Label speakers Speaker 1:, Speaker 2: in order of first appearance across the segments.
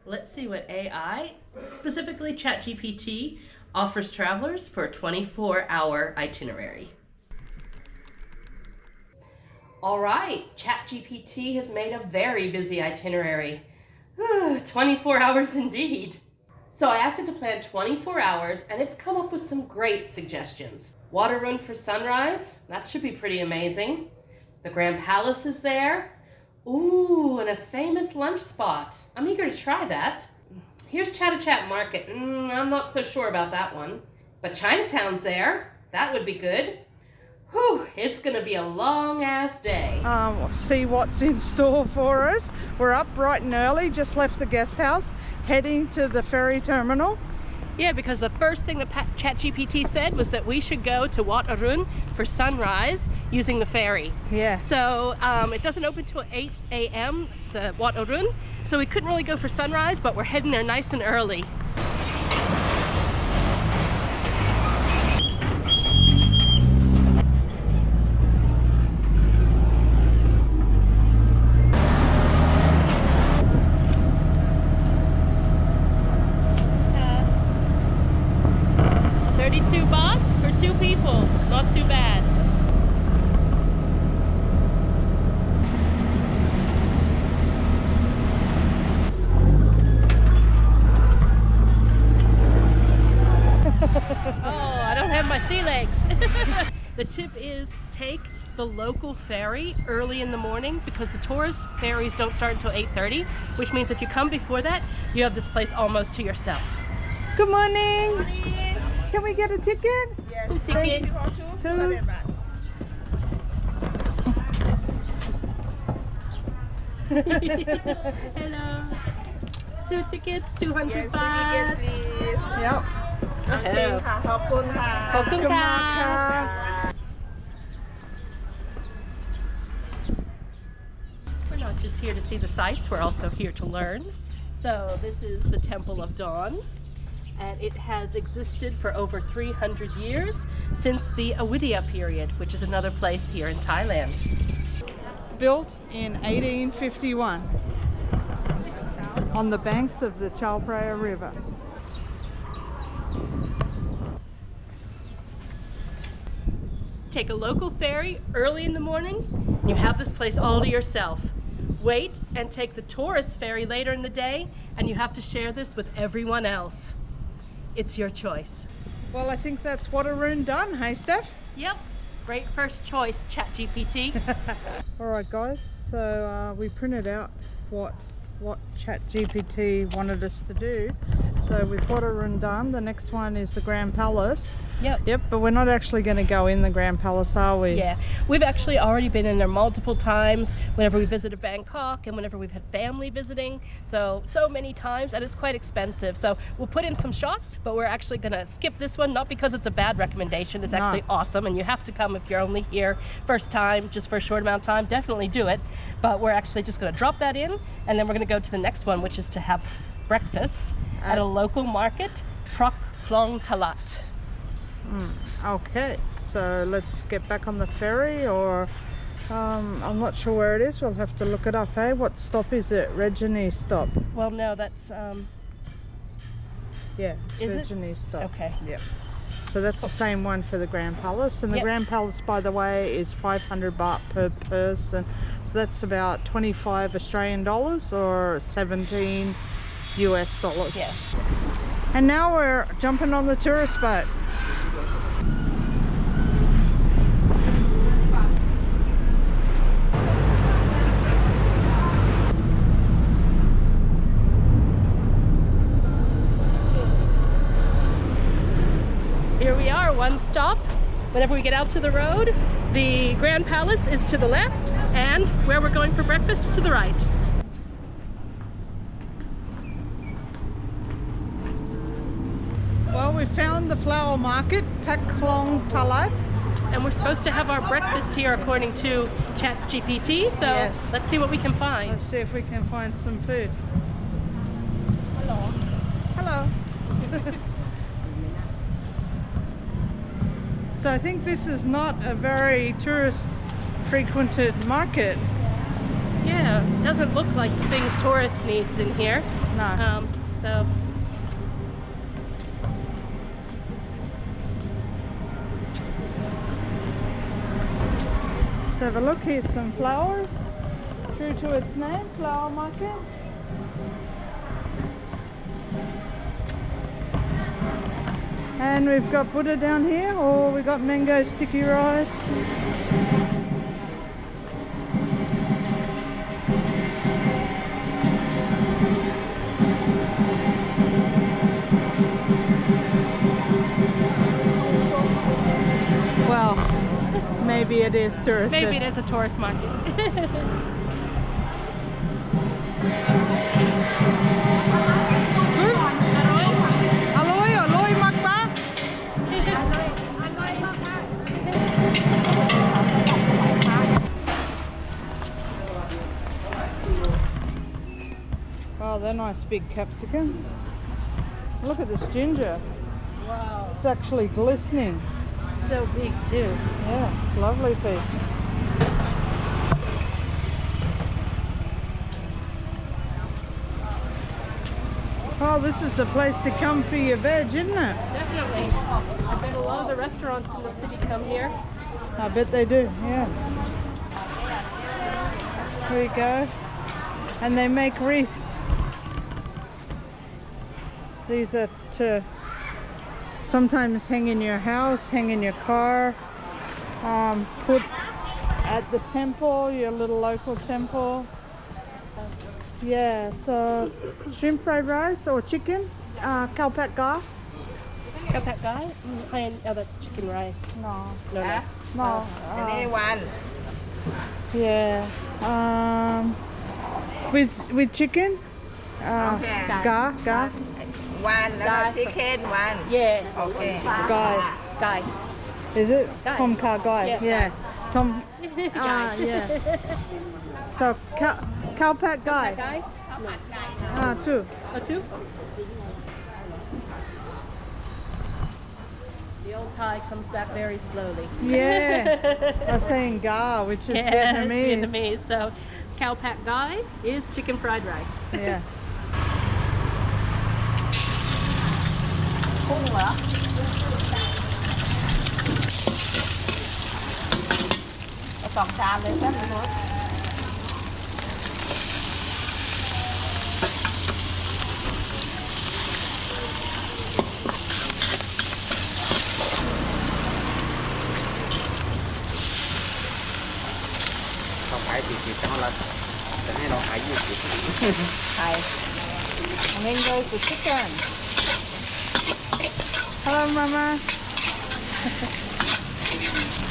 Speaker 1: Let's see what AI, specifically Chat GPT, offers travelers for a 24-hour itinerary. All right, Chat GPT has made a very busy itinerary. 24 hours indeed. So I asked it to plan 24 hours and it's come up with some great suggestions. Wat Arun for sunrise, that should be pretty amazing. The Grand Palace is there. Ooh, and a famous lunch spot. I'm eager to try that. Here's Chat Market. I'm not so sure about that one. But Chinatown's there. That would be good. Whew, it's gonna be a long ass day.
Speaker 2: See what's in store for us. We're up bright and early, just left the guest house, heading to the ferry terminal.
Speaker 1: Yeah, because the first thing that Chat GPT said was that we should go to Wat Arun for sunrise using the ferry.
Speaker 2: Yeah.
Speaker 1: So it doesn't open till 8 a.m. the Wat Arun, so we couldn't really go for sunrise, but we're heading there nice and early. $32 for 2 people, not too bad. Oh, I don't have my sea legs. The tip is take the local ferry early in the morning because the tourist ferries don't start until 8:30, which means if you come before that, you have this place almost to yourself.
Speaker 2: Good morning. Good morning. Can we get a ticket?
Speaker 3: Yes.
Speaker 1: Ticket. Hello. 2 tickets, 200 baht.
Speaker 3: Please.
Speaker 2: Yep.
Speaker 3: จริงค่ะขอบคุณค่ะ
Speaker 1: ขอบคุณค่ะ We're not just here to see the sights, we're also here to learn. So this is the Temple of Dawn, and it has existed for over 300 years since the Awadhya period, which is another place here in Thailand.
Speaker 2: Built in 1851 on the banks of the Chao Phraya River.
Speaker 1: Take a local ferry early in the morning, and you have this place all to yourself. Wait and take the tourist ferry later in the day, and you have to share this with everyone else. It's your choice.
Speaker 2: Well, I think that's Wat Arun done, hey Steph?
Speaker 1: Yep, great first choice, Chat GPT.
Speaker 2: Alright guys, so we printed out what Chat GPT wanted us to do. So with Wat Arun done, the next one is the Grand Palace. Yep, but we're not actually going to go in the Grand Palace, are we?
Speaker 1: Yeah, we've actually already been in there multiple times whenever we visited Bangkok and whenever we've had family visiting. So many times, and it's quite expensive. So we'll put in some shots, but we're actually going to skip this one, not because it's a bad recommendation. It's actually awesome, and you have to come if you're only here first time, just for a short amount of time. Definitely do it. But we're actually just going to drop that in, and then we're going to go to the next one, which is to have breakfast at a local market, Khlong Talat.
Speaker 2: Okay, so let's get back on the ferry, or I'm not sure where it is. We'll have to look it up, eh? What stop is it? Regini stop.
Speaker 1: Well, no, that's
Speaker 2: yeah, it's
Speaker 1: is
Speaker 2: Regini stop.
Speaker 1: Okay.
Speaker 2: Yep. So that's the same one for the Grand Palace, and the Grand Palace, by the way, is 500 baht per person. So that's about 25 Australian dollars or 17 US dollars.
Speaker 1: Yeah.
Speaker 2: And now we're jumping on the tourist boat.
Speaker 1: Here we are, one stop. Whenever we get out to the road, the Grand Palace is to the left, and where we're going for breakfast is to the right.
Speaker 2: Well, we found the flower market, Khlong Talat.
Speaker 1: And we're supposed to have our breakfast here according to Chat GPT, so
Speaker 2: Yes.
Speaker 1: let's see what we can find.
Speaker 2: Let's see if we can find some food.
Speaker 1: Hello.
Speaker 2: Hello. So I think this is not a very tourist frequented market.
Speaker 1: Yeah, Yeah, doesn't look like the things tourists needs in here.
Speaker 2: No.
Speaker 1: So
Speaker 2: let's have a look. Here's some flowers. True to its name, flower market. And we've got Buddha down here, or we got mango sticky rice. Well, maybe it is touristy.
Speaker 1: maybe it is a tourist market.
Speaker 2: Oh, they're nice big capsicums. Look at this ginger.
Speaker 1: Wow,
Speaker 2: It's actually glistening.
Speaker 1: so big too.
Speaker 2: Yeah, it's a lovely piece. Oh, this is a place to come for your veg, isn't it?
Speaker 1: Definitely. I bet a lot of the restaurants in the city come here.
Speaker 2: I bet they do, yeah. Here we go. And they make wreaths. These are to sometimes hang in your house, hang in your car, put at the temple, your little local temple. Yeah, so shrimp fried rice or chicken, khao pad ga.
Speaker 1: Khao pad guy? Oh, that's chicken rice.
Speaker 2: No,
Speaker 1: No.
Speaker 2: no.
Speaker 3: Any one.
Speaker 2: Yeah, with chicken.
Speaker 3: Okay.
Speaker 2: Ga.
Speaker 3: One,
Speaker 1: Guy.
Speaker 3: chicken, one.
Speaker 1: Yeah.
Speaker 3: Okay.
Speaker 1: Guy.
Speaker 2: Is it?
Speaker 1: Guy.
Speaker 2: Tom Kha Gai.
Speaker 1: Yeah.
Speaker 2: Tom. Yeah. So khao pad gai.
Speaker 1: Guy?
Speaker 2: Two.
Speaker 1: Oh, two? The old Thai comes back very slowly.
Speaker 2: Yeah. They're saying ga, which is Vietnamese.
Speaker 1: It's Vietnamese. So, khao pad guy is chicken fried rice.
Speaker 2: Yeah.
Speaker 3: กุ้งเหรอ เอา2 จานเลยใช่ไหมนุช
Speaker 4: เขาขาย40แต่เราจะให้เราขาย20
Speaker 3: ไข่
Speaker 2: And then goes the chicken. Hello, Mama.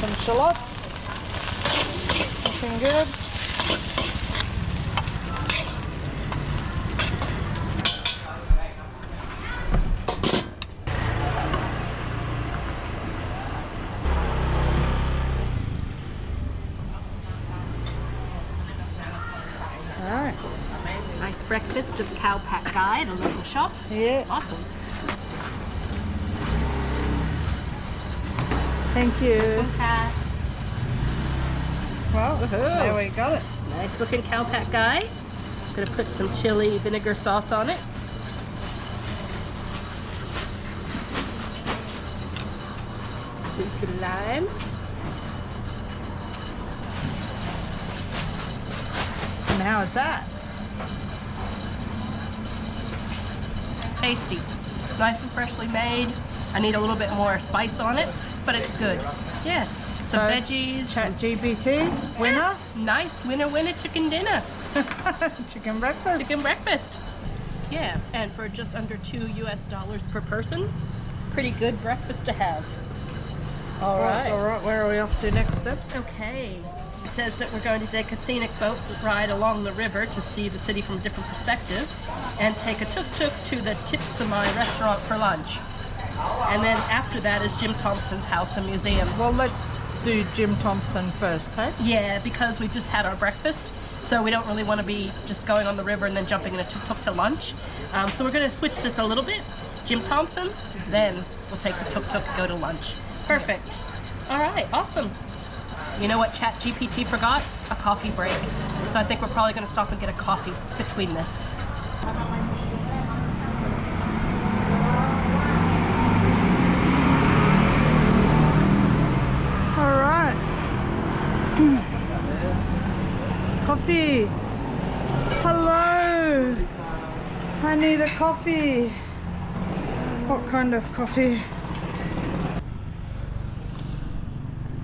Speaker 2: Some shallots. Looking good. Alright.
Speaker 1: Nice breakfast at the khao pad guy at a local shop.
Speaker 2: Yeah.
Speaker 1: Awesome.
Speaker 2: Thank you.
Speaker 1: Okay.
Speaker 2: Well, there we got it.
Speaker 1: Nice looking khao pad guy. Gonna put some chili vinegar sauce on it. Please get a lime.
Speaker 2: And how is that?
Speaker 1: Tasty. Nice and freshly made. I need a little bit more spice on it, but it's good. Yeah. Some
Speaker 2: So,
Speaker 1: veggies.
Speaker 2: Chat GPT, winner.
Speaker 1: Nice winner chicken dinner.
Speaker 2: Chicken breakfast.
Speaker 1: Chicken breakfast. Yeah, and for just under $2 US per person, pretty good breakfast to have. All right.
Speaker 2: All right, where are we off to next step?
Speaker 1: Okay. It says that we're going to take a scenic boat ride along the river to see the city from a different perspective and take a tuk-tuk to the Tipsamai restaurant for lunch. And then after that is Jim Thompson's house and museum.
Speaker 2: Well, let's do Jim Thompson first, hey?
Speaker 1: Yeah, because we just had our breakfast, so we don't really want to be just going on the river and then jumping in a tuk-tuk to lunch. So we're going to switch this a little bit. Jim Thompson's, then we'll take the tuk-tuk and go to lunch. Perfect. All right, awesome. You know what Chat GPT forgot? A coffee break. So I think we're probably going to stop and get a coffee between this.
Speaker 2: All right. Coffee. Hello. I need a coffee. What kind of coffee?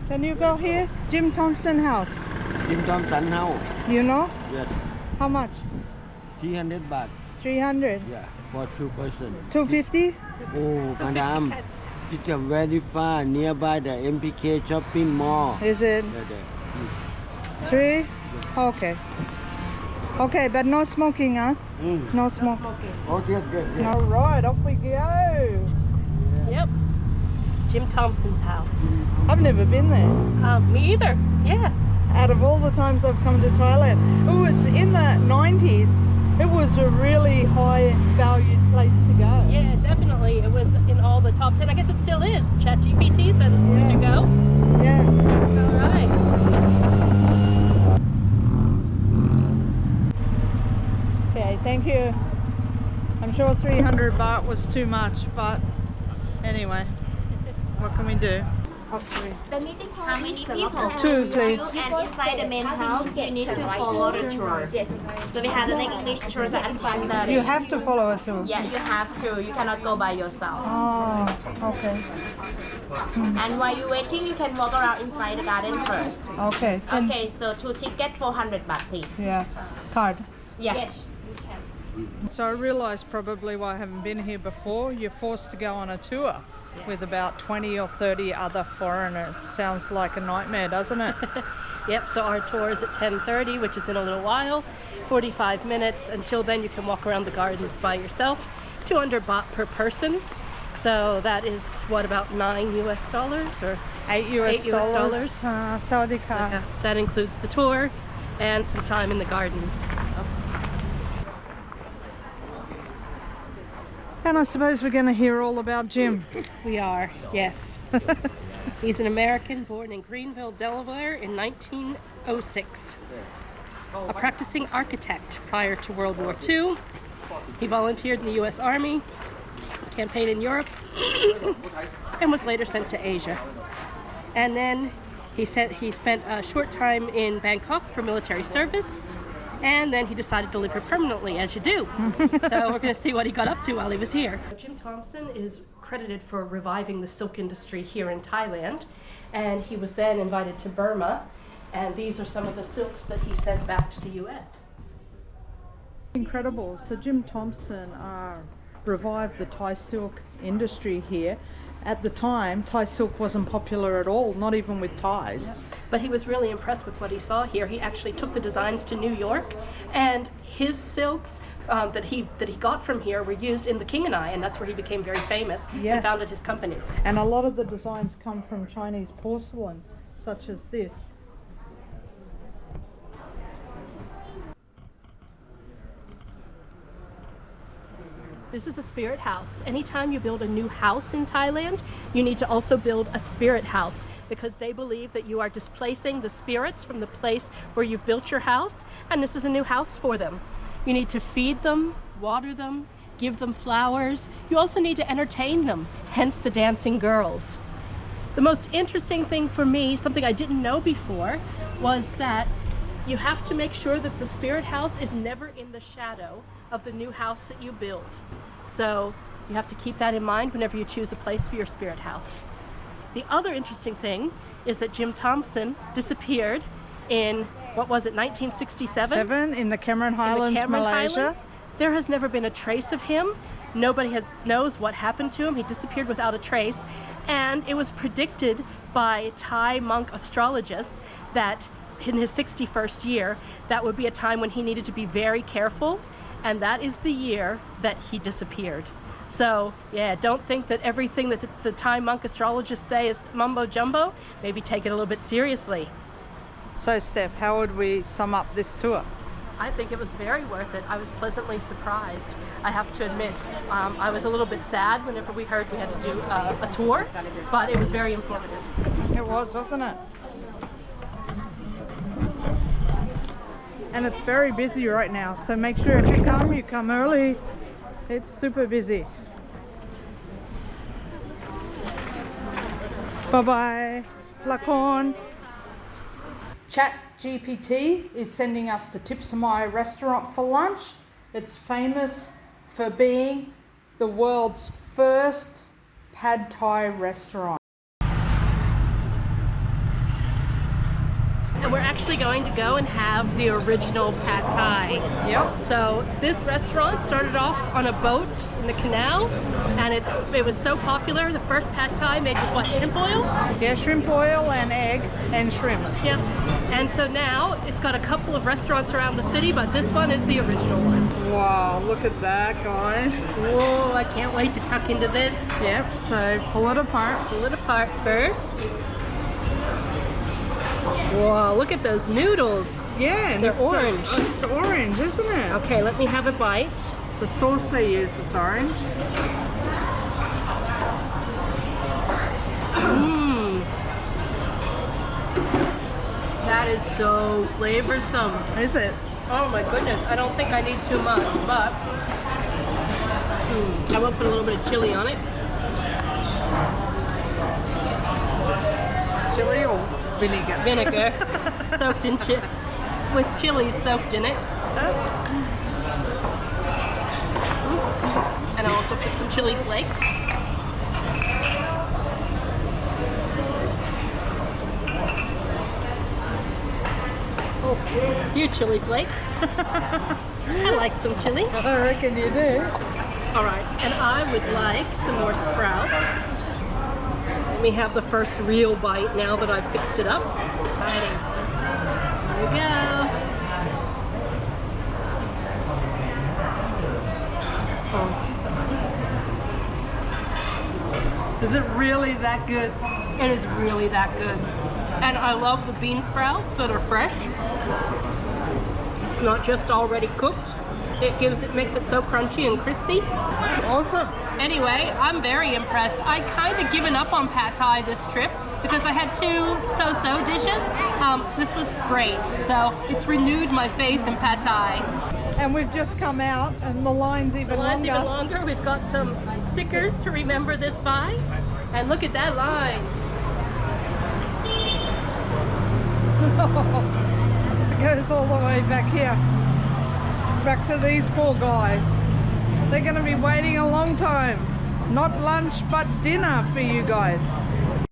Speaker 2: Can you go here? Jim Thompson House.
Speaker 4: Jim Thompson House.
Speaker 2: You know?
Speaker 4: Yes.
Speaker 2: How much?
Speaker 4: 300 baht.
Speaker 2: 300.
Speaker 4: Yeah, for 2 person.
Speaker 2: 250?
Speaker 4: Oh, madam. It's very far, nearby the MPK shopping mall.
Speaker 2: Is it?
Speaker 4: Yeah.
Speaker 2: 3? Okay. Okay, but no smoking, huh? No smoke.
Speaker 4: Oh, good.
Speaker 2: All right, off we go.
Speaker 1: Yep. Jim Thompson's house.
Speaker 2: I've never been there.
Speaker 1: Me either. Yeah.
Speaker 2: Out of all the times I've come to Thailand. Oh, it's in the 90s. It was a really high valued place to go.
Speaker 1: Yeah, definitely. It was in all the top 10. I guess it still is. Chat GPT said we should go.
Speaker 2: Yeah.
Speaker 1: All right.
Speaker 2: Okay, thank you. I'm sure 300 baht was too much, but anyway, what can we do?
Speaker 5: The meeting hall How many people?
Speaker 2: 2, please.
Speaker 5: And inside the main house, you need to follow the tour. Yes. So we have the English tours at 5:30.
Speaker 2: You have to follow it too.
Speaker 5: Yeah, you have to. You cannot go by yourself.
Speaker 2: Oh, okay.
Speaker 5: And while you're waiting, you can walk around inside the garden first.
Speaker 2: Okay. And
Speaker 5: Okay, so 2 tickets, 400 baht, please.
Speaker 2: yeah, card.
Speaker 5: Yes.
Speaker 2: So I realised probably why I haven't been here before. You're forced to go on a tour with about 20 or 30 other foreigners. Sounds like a nightmare, doesn't it?
Speaker 1: Yep, so our tour is at 10:30, which is in a little while. 45 minutes. Until then, you can walk around the gardens by yourself. 200 baht per person. So that is, what, about $9 US or
Speaker 2: $8 US. Saudi car.
Speaker 1: that includes the tour and some time in the gardens. So.
Speaker 2: And I suppose we're going to hear all about Jim.
Speaker 1: We are, yes. He's an American born in Greenville, Delaware in 1906. A practicing architect prior to World War II. He volunteered in the U.S. Army, campaigned in Europe, and was later sent to Asia. And then he spent a short time in Bangkok for military service, and then he decided to live here permanently, as you do. So we're going to see what he got up to while he was here. Jim Thompson is credited for reviving the silk industry here in Thailand, and he was then invited to Burma, and these are some of the silks that he sent back to the U.S.
Speaker 2: Incredible. So Jim Thompson revived the Thai silk industry here. At the time, Thai silk wasn't popular at all, not even with Thais.
Speaker 1: Yeah. But he was really impressed with what he saw here. He actually took the designs to New York, and his silks that he got from here were used in the King and I, and that's where he became very famous and founded his company.
Speaker 2: And a lot of the designs come from Chinese porcelain, such as this.
Speaker 1: This is a spirit house. Anytime you build a new house in Thailand, you need to also build a spirit house, because they believe that you are displacing the spirits from the place where you've built your house, and this is a new house for them. You need to feed them, water them, give them flowers. You also need to entertain them, hence the dancing girls. The most interesting thing for me, something I didn't know before, was that you have to make sure that the spirit house is never in the shadow of the new house that you build. So you have to keep that in mind whenever you choose a place for your spirit house. The other interesting thing is that Jim Thompson disappeared in, what was it, 1967?
Speaker 2: In the Cameron Highlands, Malaysia.
Speaker 1: There has never been a trace of him. Nobody knows what happened to him. He disappeared without a trace. And it was predicted by Thai monk astrologists that in his 61st year, that would be a time when he needed to be very careful. And that is the year that he disappeared. So yeah, don't think that everything that the Thai monk astrologists say is mumbo jumbo. Maybe take it a little bit seriously.
Speaker 2: So Steph, how would we sum up this tour?
Speaker 1: I think it was very worth it. I was pleasantly surprised, I have to admit. I was a little bit sad whenever we heard we had to do a tour, but it was very informative.
Speaker 2: It was, wasn't it? and it's very busy right now, so make sure if you come early. It's super busy. Bye bye, Lacorn. Chat GPT is sending us to Tipsamai restaurant for lunch. It's famous for being the world's first pad Thai restaurant.
Speaker 1: And we're actually going to go and have the original pad Thai.
Speaker 2: Yep.
Speaker 1: So this restaurant started off on a boat in the canal, and it was so popular. The first pad Thai made with what, shrimp oil?
Speaker 2: Yeah, shrimp oil and egg and shrimp.
Speaker 1: Yep. And so now it's got a couple of restaurants around the city, but this one is the original one.
Speaker 2: Wow, look at that, guys.
Speaker 1: Whoa, I can't wait to tuck into this.
Speaker 2: Yep, so pull it apart.
Speaker 1: Pull it apart first. Whoa, look at those noodles.
Speaker 2: Yeah, and
Speaker 1: they're
Speaker 2: it's
Speaker 1: orange.
Speaker 2: It's orange, isn't it?
Speaker 1: Okay, let me have a bite.
Speaker 2: The sauce they used was orange.
Speaker 1: Mmm. That is so flavorsome.
Speaker 2: Is it?
Speaker 1: Oh my goodness, I don't think I need too much, but I will put a little bit of chili on it.
Speaker 2: Chili or vinegar?
Speaker 1: Vinegar, soaked in with chili soaked in it. And I'll also put some chili flakes. A few chili flakes. I like some chili.
Speaker 2: I reckon you do.
Speaker 1: All right, and I would like some more sprouts. Let me have the first real bite now that I've fixed it up. Alrighty, here we go. Oh.
Speaker 2: Is it really that good?
Speaker 1: It is really that good. And I love the bean sprouts that are fresh, not just already cooked. It makes it so crunchy and crispy.
Speaker 2: Awesome.
Speaker 1: Anyway, I'm very impressed. I kind of given up on pad Thai this trip because I had two so-so dishes. This was great. So it's renewed my faith in pad Thai.
Speaker 2: And we've just come out and the line's even longer.
Speaker 1: We've got some stickers to remember this by. And look at that line.
Speaker 2: It goes all the way back here. Back to these poor guys. They're going to be waiting a long time. Not lunch, but dinner for you guys.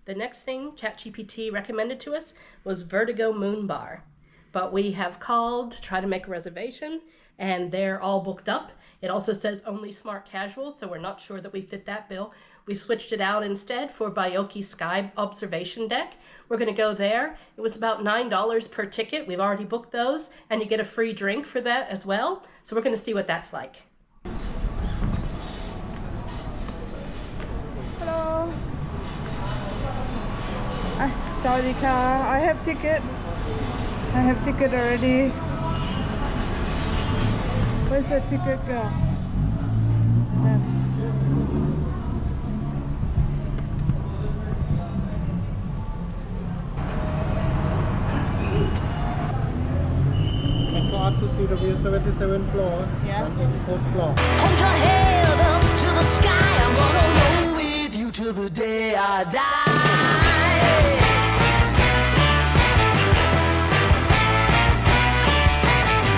Speaker 1: The next thing Chat GPT recommended to us was Vertigo Moon Bar. But we have called to try to make a reservation, and they're all booked up. It also says only smart casual, so we're not sure that we fit that bill. We switched it out instead for Baiyoke Sky Observation Deck. We're going to go there. It was about $9 per ticket. We've already booked those, and you get a free drink for that as well. So we're going to see what that's like.
Speaker 2: Hello. Sawadee ka. I have ticket. I have ticket already. Where's the ticket go?
Speaker 6: To see the view, 77th floor,
Speaker 2: Yeah.
Speaker 6: 184th floor.
Speaker 7: Hold your head up to the sky. I'm gonna roll with you till the day I die.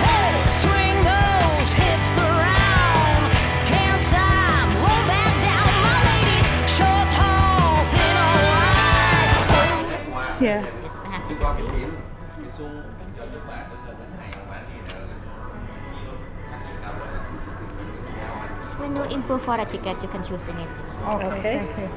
Speaker 7: Hey, swing those hips around. Can't stop, roll back down. My ladies, short, tall, thin or wide.
Speaker 2: Yeah.
Speaker 5: When you input for a ticket, you can choose anything.
Speaker 2: Okay. Thank you.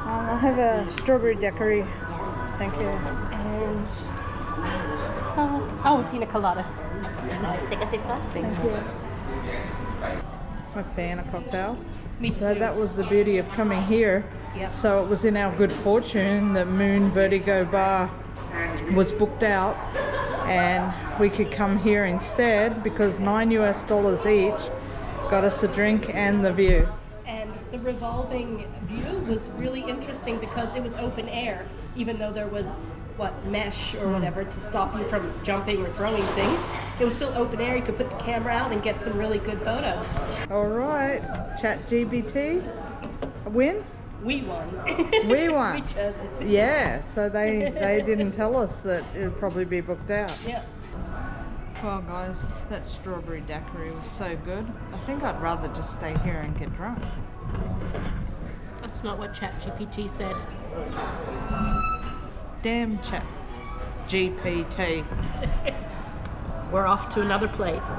Speaker 2: I'll have a strawberry daiquiri.
Speaker 5: Yes.
Speaker 2: Thank you.
Speaker 1: And, pina colada.
Speaker 5: Take a sip first.
Speaker 2: Thank you. I'm a fan of cocktails.
Speaker 1: Me too.
Speaker 2: So that was the beauty of coming here.
Speaker 1: Yep.
Speaker 2: So it was in our good fortune that Moon Vertigo Bar was booked out and we could come here instead because $9 US each got us a drink and the view.
Speaker 1: And The revolving view was really interesting because it was open air, even though there was mesh or whatever to stop you from jumping or throwing things. It was still open air. You could put the camera out and get some really good photos.
Speaker 2: All right, Chat GPT, win?
Speaker 1: We won.
Speaker 2: We won.
Speaker 1: We chose it.
Speaker 2: Yeah, so they didn't tell us that it would probably be booked out.
Speaker 1: Yeah.
Speaker 2: Well guys, that strawberry daiquiri was so good. I think I'd rather just stay here and get drunk.
Speaker 1: That's not what Chat GPT said.
Speaker 2: Damn Chat GPT.
Speaker 1: We're off to another place.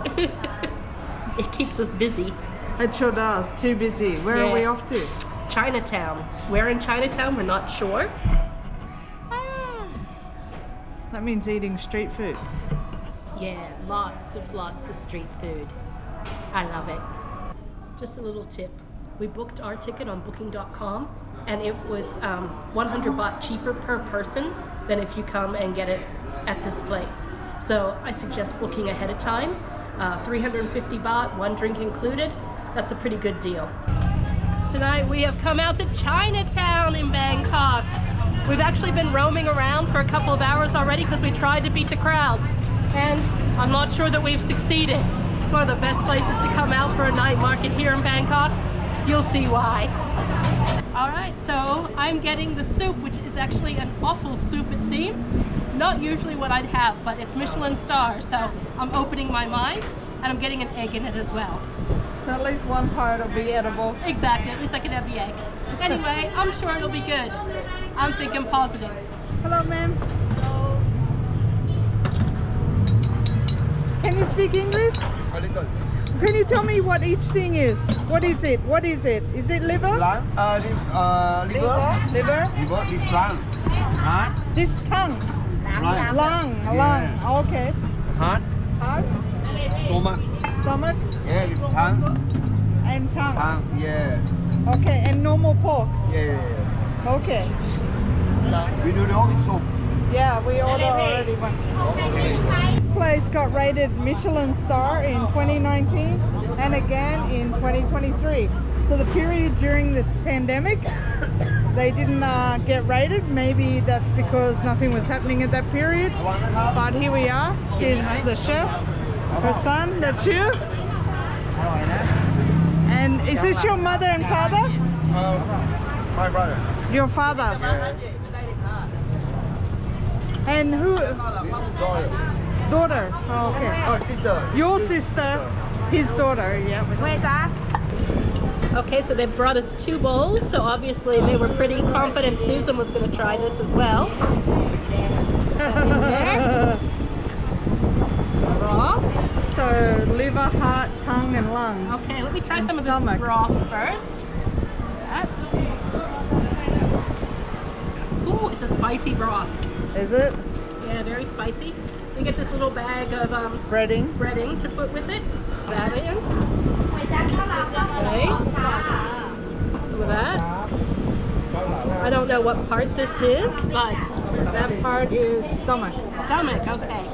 Speaker 1: It keeps us busy.
Speaker 2: It sure does. Too busy. Where are we off to?
Speaker 1: Chinatown. Where in Chinatown? We're not sure.
Speaker 2: That means eating street food.
Speaker 1: Yeah, lots of street food. I love it. Just a little tip. We booked our ticket on booking.com and it was 100 baht cheaper per person than if you come and get it at this place. So I suggest booking ahead of time. 350 baht, one drink included. That's a pretty good deal. Tonight we have come out to Chinatown in Bangkok. We've actually been roaming around for a couple of hours already because we tried to beat the crowds. And I'm not sure that we've succeeded. It's one of the best places to come out for a night market here in Bangkok. You'll see why. All right, so I'm getting the soup, which is actually an awful soup it seems. Not usually what I'd have, but it's Michelin star, so I'm opening my mind and I'm getting an egg in it as well.
Speaker 2: So at least one part will be edible.
Speaker 1: Exactly, at least I can have the egg. Anyway, I'm sure it'll be good. I'm thinking positive.
Speaker 2: Hello, ma'am. Can you speak English?
Speaker 8: A little.
Speaker 2: Can you tell me what each thing is? What is it? What is it? Is it liver?
Speaker 8: Lung. This liver.
Speaker 2: Liver?
Speaker 8: Liver. This lung. Heart.
Speaker 2: This tongue.
Speaker 8: Lung.
Speaker 2: Lung. Okay.
Speaker 8: Heart.
Speaker 2: Heart.
Speaker 8: Stomach.
Speaker 2: Stomach.
Speaker 8: Yeah, this tongue.
Speaker 2: And tongue.
Speaker 8: Tongue. Yeah.
Speaker 2: Okay. And normal pork.
Speaker 8: Yeah.
Speaker 2: Okay.
Speaker 8: We do the whole soup.
Speaker 2: Yeah, we ordered already one.
Speaker 8: Okay.
Speaker 2: This place got rated Michelin star in 2019 and again in 2023. So the period during the pandemic, they didn't get rated. Maybe that's because nothing was happening at that period. But here we are. Here's the chef, her son, that's you. And is this your mother and father?
Speaker 8: My brother.
Speaker 2: Your father. And who?
Speaker 8: Daughter.
Speaker 2: Daughter. Oh, okay.
Speaker 8: Oh, sister.
Speaker 2: Your sister, his daughter. Yeah.
Speaker 3: Where's that?
Speaker 1: Okay, so they brought us 2 bowls, so obviously they were pretty confident Susan was going to try this as well. Some raw.
Speaker 2: So liver, heart, tongue, and lung.
Speaker 1: Okay, let me try
Speaker 2: And
Speaker 1: some of
Speaker 2: stomach.
Speaker 1: this broth first. That. Ooh, it's a spicy broth.
Speaker 2: Is it?
Speaker 1: Yeah, very spicy. You get this little bag of breading to put with it. That in. Okay. Some of that. I don't know what part this is, but
Speaker 2: That part is stomach.
Speaker 1: stomach, okay.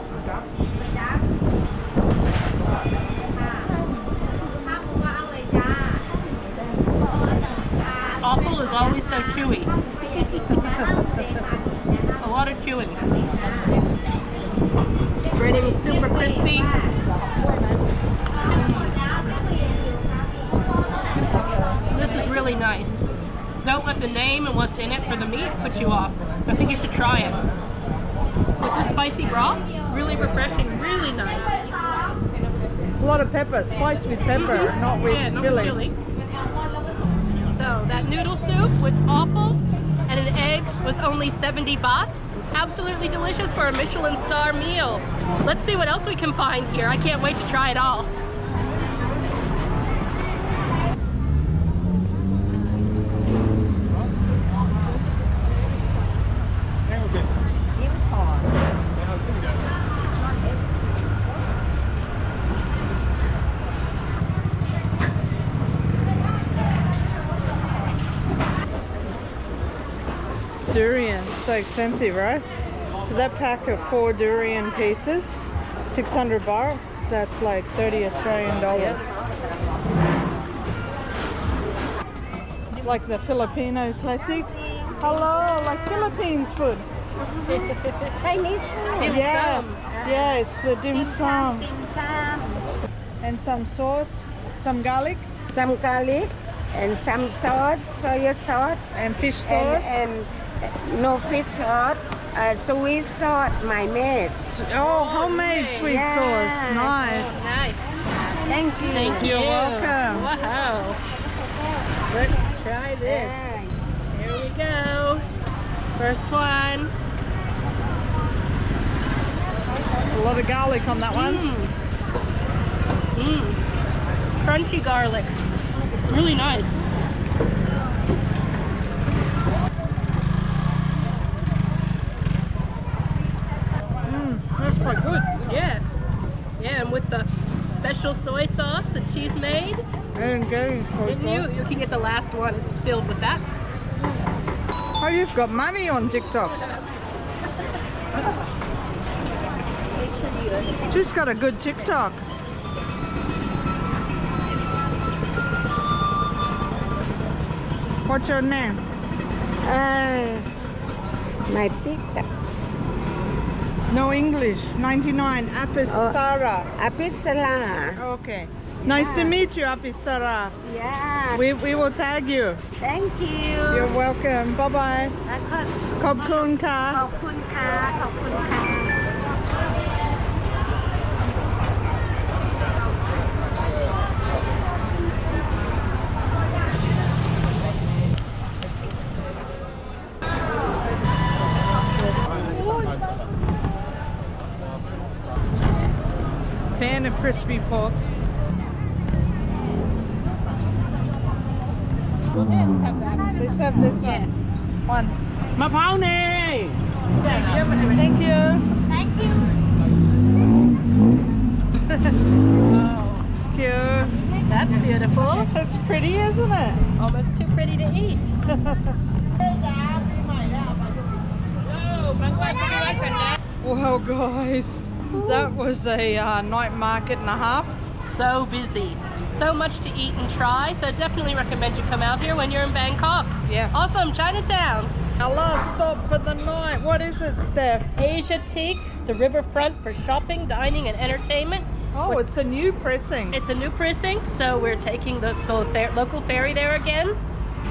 Speaker 1: Offal is always so chewy. A lot of chewing. Breading is super crispy. This is really nice. Don't let the name and what's in it for the meat put you off. I think you should try it. With the spicy broth, really refreshing, really nice.
Speaker 2: It's a lot of pepper, spice with pepper, not with
Speaker 1: not
Speaker 2: chili.
Speaker 1: chili. So that noodle soup with offal and an egg was only 70 baht. Absolutely delicious for a Michelin star meal. Let's see what else we can find here. I can't wait to try it all.
Speaker 2: Durian, so expensive, right? So that pack of 4 durian pieces, 600 baht, that's like 30 Australian dollars. like the Filipino classic. Hello, like Philippines food.
Speaker 3: Chinese food.
Speaker 2: Yeah, it's the dim sum.
Speaker 3: Dim sum.
Speaker 2: And some sauce, some garlic.
Speaker 3: Some garlic and some sauce, soy sauce.
Speaker 2: And fish sauce.
Speaker 3: And no fish sauce. Sweet sauce, my maid.
Speaker 2: Oh, homemade sweet
Speaker 3: Yeah.
Speaker 2: sauce. Nice.
Speaker 1: Nice.
Speaker 3: Thank you.
Speaker 1: Thank you.
Speaker 2: You're welcome.
Speaker 1: Wow. Let's try this. Here we go. First one.
Speaker 2: A lot of garlic on that one.
Speaker 1: Crunchy garlic. Really nice.
Speaker 2: That's quite good.
Speaker 1: Yeah. Yeah, and with the special soy sauce that she's made.
Speaker 2: And going
Speaker 1: And you can get the last one. It's filled with that.
Speaker 2: Oh, you've got money on TikTok. She's got a good TikTok. What's your name?
Speaker 3: My TikTok.
Speaker 2: No English. 99. Apis Sarah.
Speaker 3: Apisala.
Speaker 2: Okay. Nice to meet you, Apis Sarah.
Speaker 3: Yeah.
Speaker 2: We will tag you.
Speaker 3: Thank you.
Speaker 2: You're welcome. Bye bye. ขอบคุณค่ะ
Speaker 3: ขอบคุณค่ะขอบคุณค่ะ
Speaker 2: Fan of crispy pork. Let's have this one. One.
Speaker 1: มะพร้าวเนย
Speaker 2: Thank you.
Speaker 5: Thank you.
Speaker 2: Thank you.
Speaker 1: That's beautiful.
Speaker 2: That's pretty, isn't it?
Speaker 1: Almost too pretty to eat.
Speaker 2: Well, guys, that was a night market and a half.
Speaker 1: So busy. So much to eat and try. So definitely recommend you come out here when you're in Bangkok.
Speaker 2: Yeah.
Speaker 1: Awesome, Chinatown.
Speaker 2: Our last stop for the night. What is it, Steph?
Speaker 1: Asiatique, the riverfront for shopping, dining, and entertainment.
Speaker 2: Oh, it's a new pressing.
Speaker 1: It's a new precinct, so we're taking the local ferry there again.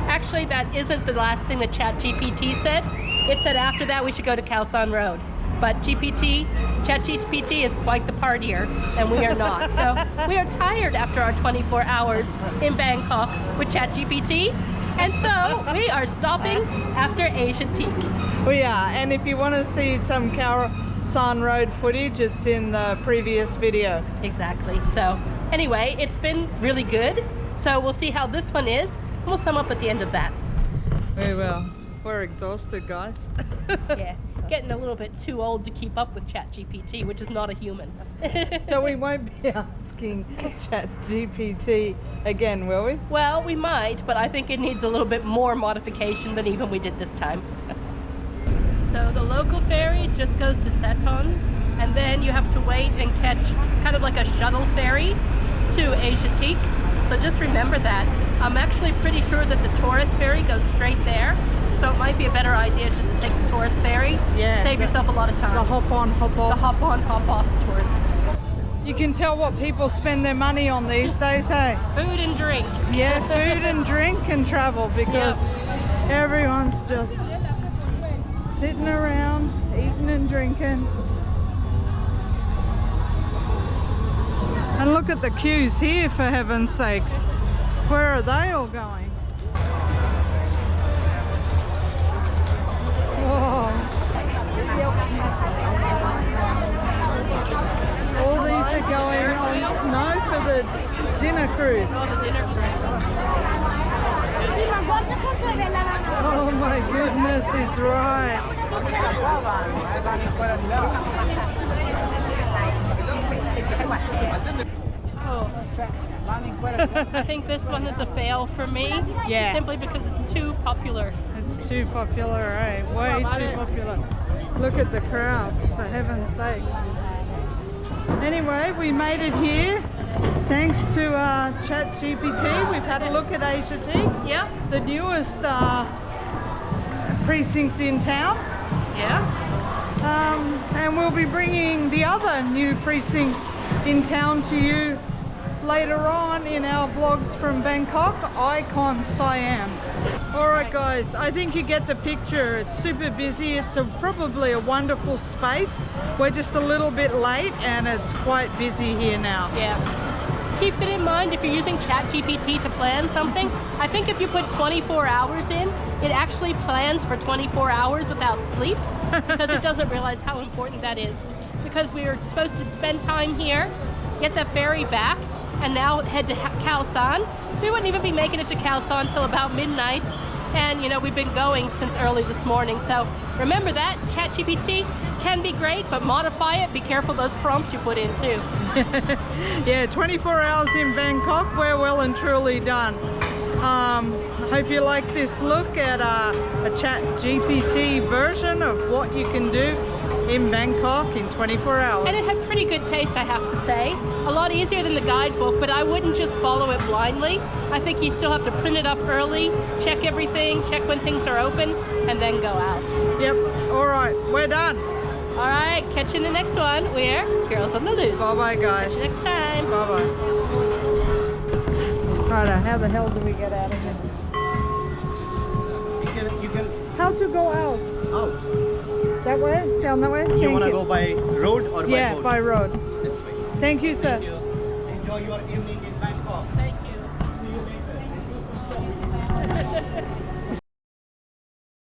Speaker 1: Actually, that isn't the last thing that Chat GPT said. It said after that we should go to Khao San Road. But Chat GPT is quite the partier, and we are not. So we are tired after our 24 hours in Bangkok with Chat GPT. And so we are stopping after Asiatique.
Speaker 2: We are, and if you want to see some Khao San Road footage, it's in the previous video.
Speaker 1: Exactly. So anyway, it's been really good. So we'll see how this one is. And we'll sum up at the end of that.
Speaker 2: We will. We're exhausted, guys.
Speaker 1: Yeah. Getting a little bit too old to keep up with Chat GPT, which is not a human.
Speaker 2: So we won't be asking Chat GPT again, will we?
Speaker 1: Well, we might, but I think it needs a little bit more modification than even we did this time. So the local ferry just goes to Seton, and then you have to wait and catch kind of like a shuttle ferry to Asiatique. So just remember that. I'm actually pretty sure that the tourist ferry goes straight there. So it might be a better idea just to take the tourist ferry.
Speaker 2: Yeah.
Speaker 1: Save yourself a lot of time.
Speaker 2: The hop on, hop off.
Speaker 1: The hop on, hop off tourist.
Speaker 2: You can tell what people spend their money on these days, hey?
Speaker 1: Food and drink.
Speaker 2: Yeah, food and drink and travel, because everyone's just sitting around, eating and drinking. And look at the queues here, for heaven's sakes. Where are they all going? Whoa. All these are going on, no, for the dinner cruise.
Speaker 1: Oh, the dinner cruise.
Speaker 2: Oh my goodness, he's right.
Speaker 1: I think this one is a fail for me.
Speaker 2: Yeah.
Speaker 1: Simply because it's too popular.
Speaker 2: It's too popular, eh? Way too popular. Look at the crowds, for heaven's sake. Anyway, we made it here. Thanks to Chat GPT, we've had a look at Asiatique.
Speaker 1: Yep.
Speaker 2: The newest precinct in town.
Speaker 1: Yeah.
Speaker 2: And we'll be bringing the other new precinct in town to you later on in our vlogs from Bangkok, Icon Siam. Alright guys, I think you get the picture. It's super busy. It's probably a wonderful space. We're just a little bit late and it's quite busy here now.
Speaker 1: Yeah. Keep it in mind if you're using Chat GPT to plan something. I think if you put 24 hours in, it actually plans for 24 hours without sleep because it doesn't realize how important that is. Because we were supposed to spend time here, get the ferry back, and now head to Khao San. We wouldn't even be making it to Khao San until about midnight. And you know, we've been going since early this morning. So remember that, Chat GPT can be great, but modify it. Be careful those prompts you put in too.
Speaker 2: Yeah, 24 hours in Bangkok, we're well and truly done. Hope you like this look at a Chat GPT version of what you can do in Bangkok in 24 hours.
Speaker 1: And it had pretty good taste, I have to say. A lot easier than the guidebook, but I wouldn't just follow it blindly. I think you still have to print it up early, check everything, check when things are open, and then go out.
Speaker 2: Yep, all right, we're done.
Speaker 1: All right, catch you in the next one. We're Girls on the Loose.
Speaker 2: Bye-bye, guys.
Speaker 1: See you next time.
Speaker 2: Bye-bye. Righto, how the hell do we get out of here?
Speaker 6: You can
Speaker 2: How to go out?
Speaker 6: out.
Speaker 2: That way? Down that way?
Speaker 6: You
Speaker 2: Thank
Speaker 6: want to go by road or by
Speaker 2: Yeah,
Speaker 6: boat?
Speaker 2: by road.
Speaker 6: This way.
Speaker 2: Thank you, sir.
Speaker 6: Thank you. Enjoy your evening in Bangkok.
Speaker 1: Thank you.
Speaker 6: See you later.